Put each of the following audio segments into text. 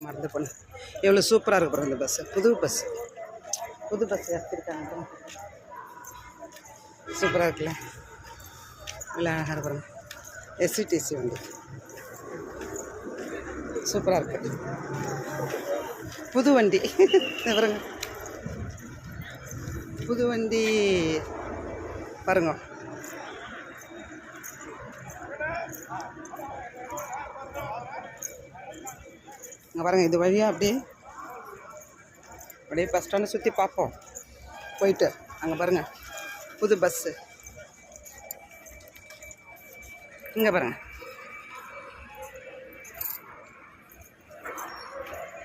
மறந்து பண்ணு எவ்வளோ சூப்பராக இருக்கு பாருங்க இந்த பஸ்ஸு. புது பஸ் எடுத்துருக்காங்க. சூப்பராக இருக்குல்ல, நல்லா அழகாக பாருங்க. எஸ்சிடிசி வந்து சூப்பராக இருக்கு. புது வண்டி பாருங்க, புது வண்டி பாருங்க. இங்கே பாருங்கள், இது வழியாக அப்படியே பஸ் ஸ்டாண்டை சுற்றி பார்ப்போம். போயிட்டு அங்கே பாருங்கள் புது பஸ்ஸு. இங்கே பாருங்கள்,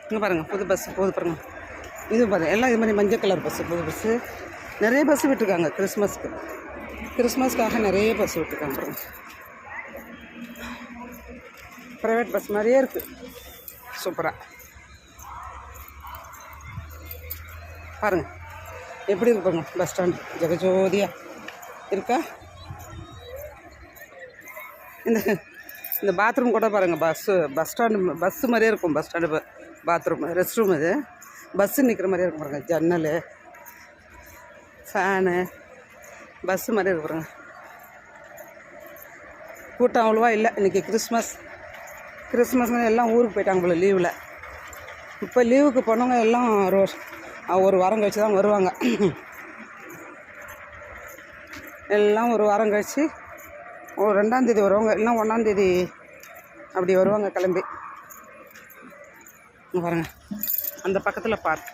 இங்கே பாருங்கள் புது பஸ்ஸு போகுது பாருங்கள். இது பாருங்கள், எல்லாம் இது மாதிரி மஞ்சள் கலர் பஸ்ஸு, புது பஸ்ஸு. நிறைய பஸ்ஸு விட்டுருக்காங்க கிறிஸ்மஸ்க்காக நிறைய பஸ் விட்டுருக்காங்க பாருங்கள். ப்ரைவேட் பஸ் மாதிரியே இருக்குது, சூப்பராக பாருங்கள். எப்படி இருக்கு பாருங்க பஸ் ஸ்டாண்டு, ஜெகஜோதியாக இருக்கா. இந்த பாத்ரூம் கூட பாருங்கள், பஸ் ஸ்டாண்டு பஸ்ஸு மாதிரியே இருக்கும். Bus stand bathroom, rest room. இது பஸ்ஸு நிற்கிற மாதிரியே இருக்கும் பாருங்கள். ஜன்னல், ஃபேனு, பஸ்ஸு மாதிரியே இருக்கு பாருங்க. கூட்டம் அவ்வளோவா இல்லை இன்றைக்கி. கிறிஸ்மஸ்னு எல்லாம் ஊருக்கு போயிட்டாங்க போல லீவில். இப்போ லீவுக்கு போனவங்க எல்லாம் ஒரு வாரம் கழிச்சு தான் வருவாங்க. எல்லாம் ஒரு வாரம் கழித்து ஒரு 2ஆம் தேதி வருவாங்க, இல்லைன்னா 1ஆம் தேதி அப்படி வருவாங்க கிளம்பி. பாருங்கள், அந்த பக்கத்தில் பார்க்.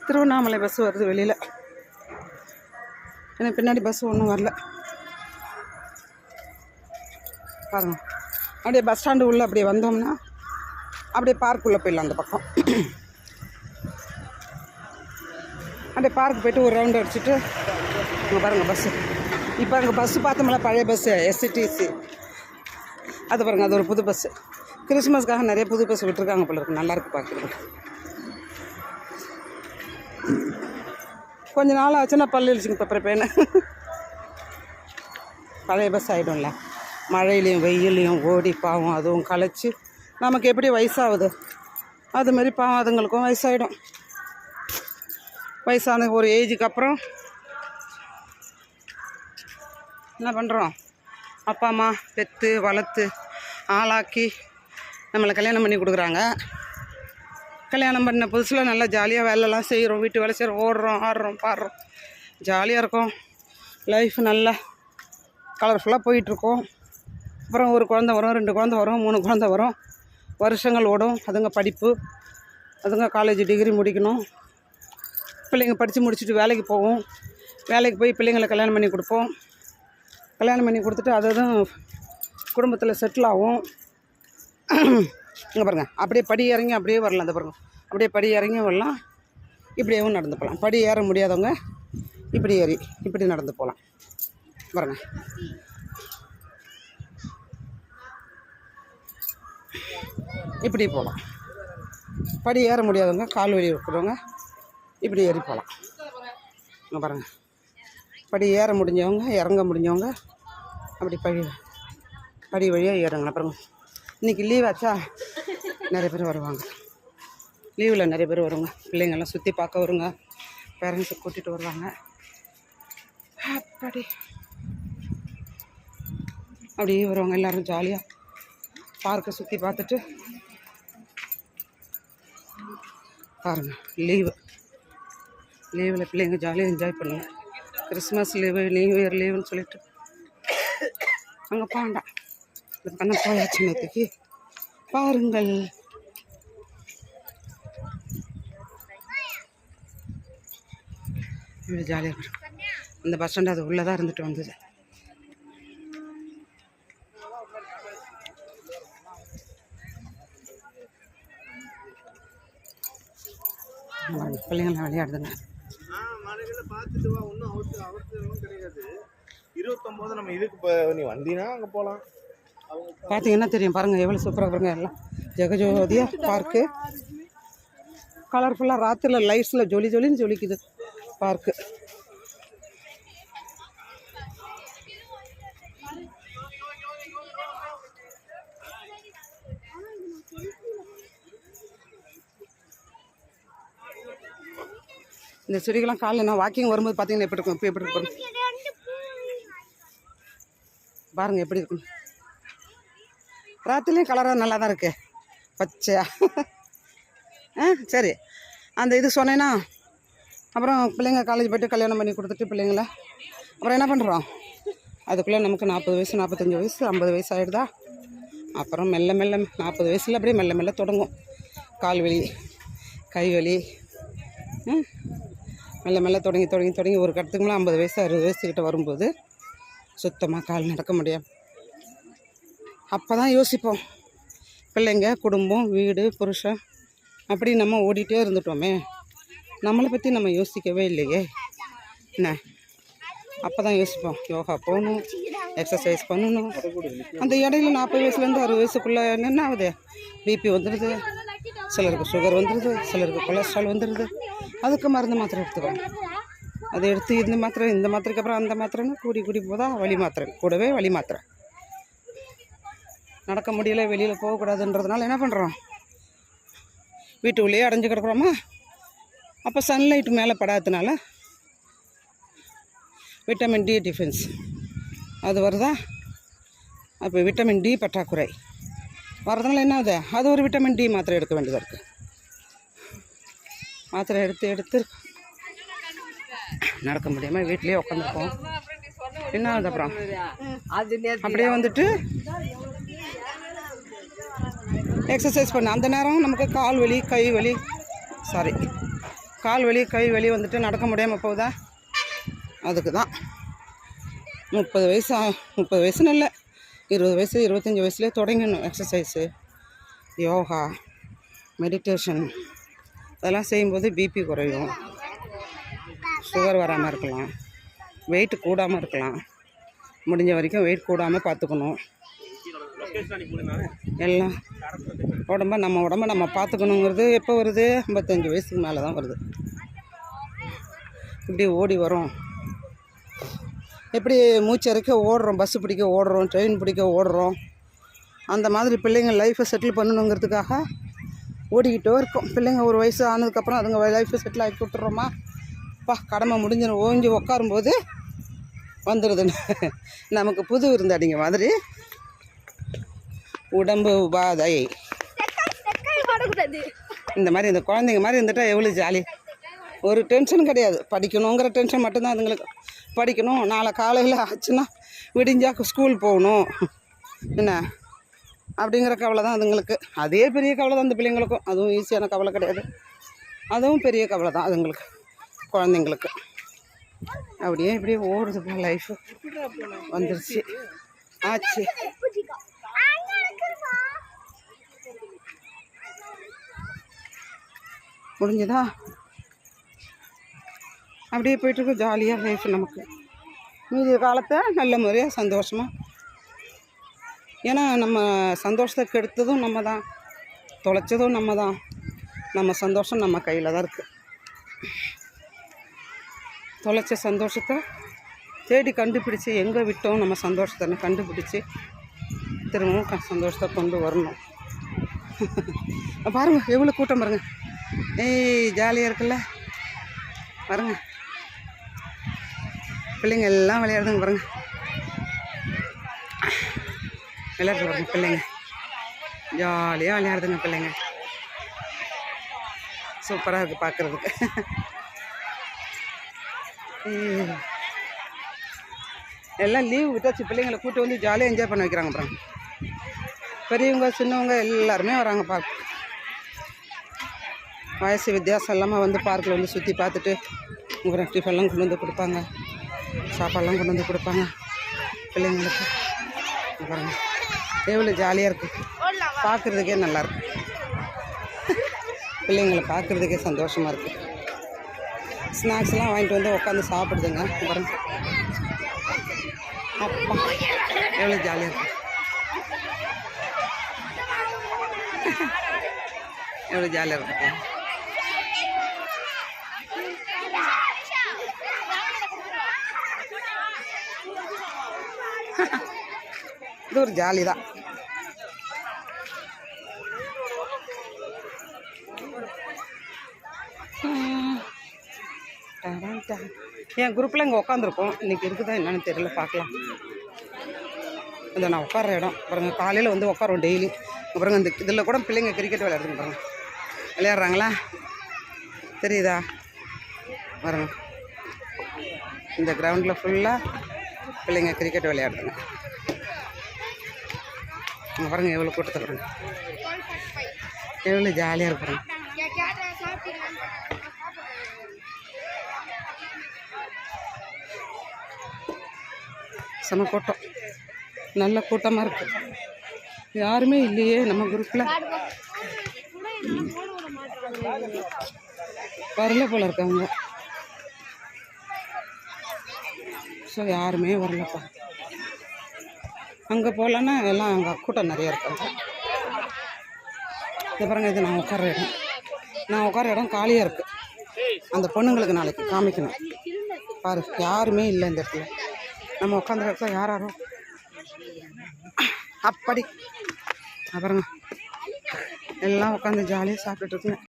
திருவண்ணாமலை பஸ்ஸு வருது வெளியில். எனக்கு பின்னாடி பஸ்ஸு ஒன்றும் வரல பாருங்க. அப்படியே பஸ் ஸ்டாண்டு உள்ளே அப்படியே வந்தோம்னா அப்படியே பார்க்குள்ளே போயிடலாம். அந்த பக்கம் அப்படியே பார்க் போய்ட்டு ஒரு ரவுண்டு அடிச்சுட்டு அங்கே பாருங்கள் பஸ்ஸு. இப்போ அங்கே பஸ்ஸு பார்த்தோம்ல, பழைய பஸ்ஸு எஸ்சிடிசி, அது பாருங்கள், அது ஒரு புது பஸ்ஸு. கிறிஸ்மஸ்க்காக நிறைய புது பஸ் விட்டுருக்காங்க போல இருக்கு. நல்லாயிருக்கு பார்க்குறது. கொஞ்சம் நாள் ஆச்சுன்னா பல்லு இழிச்சுங்க பெப்பரை பேனு. பழைய பஸ் ஆகிடும்ல, மழையிலையும் வெயிலையும் ஓடி பாவம் அதுவும் களைச்சி நமக்கு எப்படி வயசாகுது அதுமாரி பாவம் அதுங்களுக்கும் வயசாகிடும். வயசான ஒரு ஏஜுக்கு அப்புறம் என்ன பண்ணுறோம், அப்பா அம்மா பெற்று வளர்த்து ஆளாக்கி நம்மளை கல்யாணம் பண்ணி கொடுக்குறாங்க. கல்யாணம் பண்ண புதுசில் நல்லா ஜாலியாக வேலைலாம் செய்கிறோம், வீட்டு வேலை செய்கிறோம், ஓடுறோம், ஆடுறோம், பாடுறோம், ஜாலியாக இருக்கும். லைஃப் நல்லா கலர்ஃபுல்லாக போயிட்டுருக்கோம். அப்புறம் ஒரு குழந்த வரும், 2 குழந்த வரும், 3 குழந்த வரும், வருஷங்கள் ஓடும். அதுங்க படிப்பு, அதுங்க காலேஜ் டிகிரி முடிக்கணும். பிள்ளைங்க படித்து முடிச்சுட்டு வேலைக்கு போவோம். வேலைக்கு போய் பிள்ளைங்களை கல்யாணம் பண்ணி கொடுப்போம். கல்யாணம் பண்ணி கொடுத்துட்டு அதுவும் குடும்பத்தில் செட்டில் ஆகும். இங்கே பாருங்கள், அப்படியே படி இறங்கி அப்படியே வரலாம். அந்த பாருங்கள், அப்படியே படி இறங்கி வரலாம், இப்படியேவும் நடந்து போகலாம். படி ஏற முடியாதவங்க இப்படி ஏறி இப்படி நடந்து போகலாம் பாருங்கள். இப்படி போகலாம். படி ஏற முடியாதவங்க, கால் வலி இருக்கிறவங்க இப்படி ஏறி போகலாம். இங்கே பாருங்கள், படி ஏற முடிஞ்சவங்க, இறங்க முடிஞ்சவங்க அப்படி படி வழியாக ஏறுங்க. பாருங்க, இன்றைக்கி லீவ் ஆச்சா, நிறைய பேர் வருவாங்க. லீவில் நிறைய பேர் வருவாங்க. பிள்ளைங்கள்லாம் சுற்றி பார்க்க வருங்க, பேரண்ட்ஸை கூட்டிகிட்டு வருவாங்க. அப்படியே வருவாங்க எல்லோரும் ஜாலியாக பார்க்கை சுற்றி பார்த்துட்டு பாருங்கள். லீவில் பிள்ளைங்க ஜாலியாக என்ஜாய் பண்ணுங்க. கிறிஸ்மஸ் லீவு, நியூ இயர் லீவுன்னு சொல்லிட்டு அங்கே போண்டாம். இந்த பக்கம் போயாச்சு நேற்றுக்கு. பாருங்கள், இவ்வளோ ஜாலியாக இருக்கும். இந்த பஸ் ஸ்டாண்டு அது உள்ளே தான் இருந்துட்டு வந்தது. பிள்ளைங்களாம் விளையாடுதுங்க. பார்த்தீங்கன்னா தெரியும் பாருங்கள், எவ்வளோ சூப்பராக பாருங்க. எல்லாம் ஜெகஜோதியாக பார்க்கு, கலர்ஃபுல்லாக ராத்திரியில் லைட்ஸில் ஜொலின்னு ஜொலிக்குது பார்க்கு. இந்த செடிகள்லாம் காலையில் நான் வாக்கிங் வரும்போது பார்த்தீங்கன்னா எப்படி இருக்கும், இப்போ எப்படி இருக்கும் பாருங்கள் எப்படி இருக்கும். ராத்திரிலையும் கலராக நல்லா தான் இருக்கு பச்சையா. சரி அந்த இது சொன்னேன்னா அப்புறம் பிள்ளைங்க காலேஜ் போய்ட்டு கல்யாணம் பண்ணி கொடுத்துட்டு பிள்ளைங்கள அப்புறம் என்ன பண்ணுறோம், அதுக்குள்ளே நமக்கு 40 வயசு 45 வயசு 50 வயசு ஆகிடுதா. அப்புறம் மெல்ல மெல்ல 40 வயசில் அப்படியே மெல்ல மெல்ல தொடங்கும் கால் வலி கை வலி. மெல்ல மெல்ல தொடங்கி தொடங்கி தொடங்கி ஒரு கட்டத்துக்கு மேலே 50 வயசு 60 வயசுக்கிட்ட வரும்போது சுத்தமாக கால் நடக்க முடியாது. அப்போ தான் யோசிப்போம், பிள்ளைங்க குடும்பம் வீடு புருஷன் அப்படி நம்ம ஓடிட்டே இருந்துட்டோமே, நம்மளை பற்றி நம்ம யோசிக்கவே இல்லையே என்ன. அப்போ தான் யோசிப்போம் யோகா போகணும், எக்ஸசைஸ் பண்ணணும். அந்த இடையில 40 வயசுலேருந்து 60 வயசுக்குள்ளே என்ன ஆகுது, பிபி வந்துடுது, சிலருக்கு சுகர் வந்துடுது, சிலருக்கு கொலஸ்ட்ரால் வந்துடுது. அதுக்கு மருந்து மாத்திரை எடுத்துக்கிறோம். அதை எடுத்து இந்த மாத்திரைக்கு அப்புறம் அந்த மாத்திரைன்னு கூடி போதா வலி மாத்திரை கூடவே வலி மாத்திரை. நடக்க முடியல, வெளியில் போகக்கூடாதுன்றதுனால என்ன பண்ணுறோம், வீட்டுக்குள்ளேயே அடைஞ்சு கிடக்குறோமா. அப்போ சன்லைட் மேலே படாததுனால விட்டமின் டி டிஃபென்ஸ் அது வருதா. அப்போ விட்டமின் டி பற்றாக்குறை வரதுனால என்ன ஆகுது, அது ஒரு விட்டமின் டி மாத்திரை எடுக்க வேண்டியதாக இருக்குது. மாத்திரை எடுத்து நடக்க முடியாமல் வீட்லேயே உட்காந்துருப்போம். என்ன ஆகுது அப்புறம் அப்படியே வந்துட்டு எக்ஸசைஸ் பண்ண அந்த நேரம் நமக்கு கால் வலி கை வலி வந்துட்டு நடக்க முடியாமல் போகுதா. அதுக்கு தான் 30 வயசுன்னு இல்லை, 20 வயசு 25 வயசுலேயே தொடங்கணும் எக்ஸசைஸு, யோகா, மெடிடேஷன். அதெல்லாம் செய்யும்போது பிபி குறையும், சுகர் வராமல் இருக்கலாம், வெயிட் கூடாமல் இருக்கலாம். முடிஞ்ச வரைக்கும் வெயிட் கூடாமல் பார்த்துக்கணும். எல்லாம் நம்ம உடம்ப நம்ம பார்த்துக்கணுங்கிறது எப்போ வருது, 55 வயசுக்கு மேலே தான் வருது. இப்படி ஓடி வரோம், எப்படி மூச்சரைக்க ஓடுறோம், பஸ்ஸு பிடிக்க ஓடுறோம், ட்ரெயின் பிடிக்க ஓடுறோம். அந்த மாதிரி பிள்ளைங்க லைஃப்பை செட்டில் பண்ணணுங்கிறதுக்காக ஓடிக்கிட்டே இருக்கும். பிள்ளைங்க ஒரு வயசு ஆனதுக்கப்புறம் அதுங்க லைஃப்பை செட்டில் ஆக்கி கொடுத்துட்றோமா, கடமை முடிஞ்சிடும். ஓஞ்சி உட்காரும்போது வந்துடுதுன்னு நமக்கு புது விருந்தாடிங்க மாதிரி உடம்பு உபாதை. இந்த மாதிரி இந்த குழந்தைங்க மாதிரி இருந்துட்டால் எவ்வளோ ஜாலி. ஒரு டென்ஷன் கிடையாது, படிக்கணுங்கிற டென்ஷன் மட்டும்தான் அதுங்களுக்கு. படிக்கணும், நாளை காலையில் ஆச்சுன்னா விடிஞ்சா ஸ்கூல் போகணும் என்ன அப்படிங்கிற கவலை தான் அதுங்களுக்கு. அதே பெரிய கவலை தான் அந்த பிள்ளைங்களுக்கும். அதுவும் ஈஸியான கவலை கிடையாது, அதுவும் பெரிய கவலை தான் அதுங்களுக்கு, குழந்தைங்களுக்கு. இப்படியே ஓடுதுப்பா லைஃபு. வந்துருச்சு ஆச்சு. முடிஞ்சதா. அப்படியே போய்ட்டுருக்கு ஜாலியாக லைஃப் நமக்கு. மீதி காலத்தை நல்ல முறையாக சந்தோஷமாக, ஏன்னா நம்ம சந்தோஷத்தை கெடுத்ததும் நம்ம தான், தொலைச்சதும் நம்ம தான். நம்ம சந்தோஷம் நம்ம கையில் தான் இருக்குது. தொலைச்ச சந்தோஷத்தை தேடி கண்டுபிடிச்சி எங்கே விட்டோம் நம்ம சந்தோஷத்தை கண்டுபிடிச்சி திரும்பவும் சந்தோஷத்தை கொண்டு வரணும். பாருங்கள் எவ்வளோ கூட்டம் பாருங்கள், ஜாலியாக இருக்குல்ல பாருங்க. பிள்ளைங்க எல்லாம் விளையாடுதுங்க பாருங்க, விளையாடுறது பாருங்க. பிள்ளைங்க ஜாலியாக விளையாடுதுங்க பிள்ளைங்க. சூப்பராக இருக்குது பார்க்குறதுக்கு. எல்லாம் லீவு விட்டாச்சு, பிள்ளைங்களை கூப்பிட்டு வந்து ஜாலியாக என்ஜாய் பண்ண வைக்கிறாங்க பாருங்க. பெரியவங்க சின்னவங்க எல்லாருமே வராங்க பார்க்க. வயசு வித்தியாசம் இல்லாமல் வந்து பார்க்கில் வந்து சுற்றி பார்த்துட்டு அப்புறம் டிஃபன்லாம் கொண்டு வந்து கொடுப்பாங்க, சாப்பாடெல்லாம் கொண்டு வந்து கொடுப்பாங்க பிள்ளைங்களுக்கு. பாருங்க எவ்வளோ ஜாலியாக இருக்குது, பார்க்குறதுக்கே நல்லாயிருக்கு. பிள்ளைங்களை பார்க்குறதுக்கே சந்தோஷமாக இருக்குது. ஸ்நாக்ஸ்லாம் வாங்கிட்டு வந்து உட்காந்து சாப்பிடுதுங்க. அப்புறம் அப்பா எவ்வளோ ஜாலியாக இருக்குது, எவ்வளோ ஜாலியாக இருக்குது. இது ஒரு ஜாலி தான். என் குரூப்பில் இங்கே உட்காந்துருக்கோம். இன்றைக்கி இருக்குதா என்னன்னு தெரியல, பார்க்கலாம். இந்த நான் உட்கார இடம் பாருங்கள். காலையில் வந்து உட்காரோம் டெய்லி. அப்புறம் இந்த இதில் கூட பிள்ளைங்க கிரிக்கெட் விளையாடுதுங்க பாருங்கள். விளையாடுறாங்களா தெரியுதா பாருங்க. இந்த கிரவுண்டில் ஃபுல்லாக பிள்ளைங்க கிரிக்கெட் விளையாடுதுங்க. அங்கே பாருங்கள் எவ்வளோ கூட்டத்தை பாருங்க, எவ்வளோ ஜாலியாக இருக்கிறாங்க. செம கூட்டம், நல்ல கூட்டமாக இருக்குது. யாருமே இல்லையே நம்ம குரூப்பில், வரல போல இருக்காங்க. ஸோ யாருமே வரலப்பா. அங்கே போகலன்னா எல்லாம் அங்கே கூட்டம் நிறைய இருக்காங்க. இது பாருங்க, இது நான் உட்கார இடம். நான் உட்கார இடம் காலியாக இருக்குது. அந்த பொண்ணுங்களுக்கு நாளைக்கு காமிக்கணும். பாரு, யாருமே இல்லை இந்த இடத்துல. நம்ம உட்காந்துற இடத்துல யாரும் அப்படி பாருங்க, எல்லாம் உட்காந்து ஜாலியாக சாப்பிட்டுட்டு இருக்குங்க.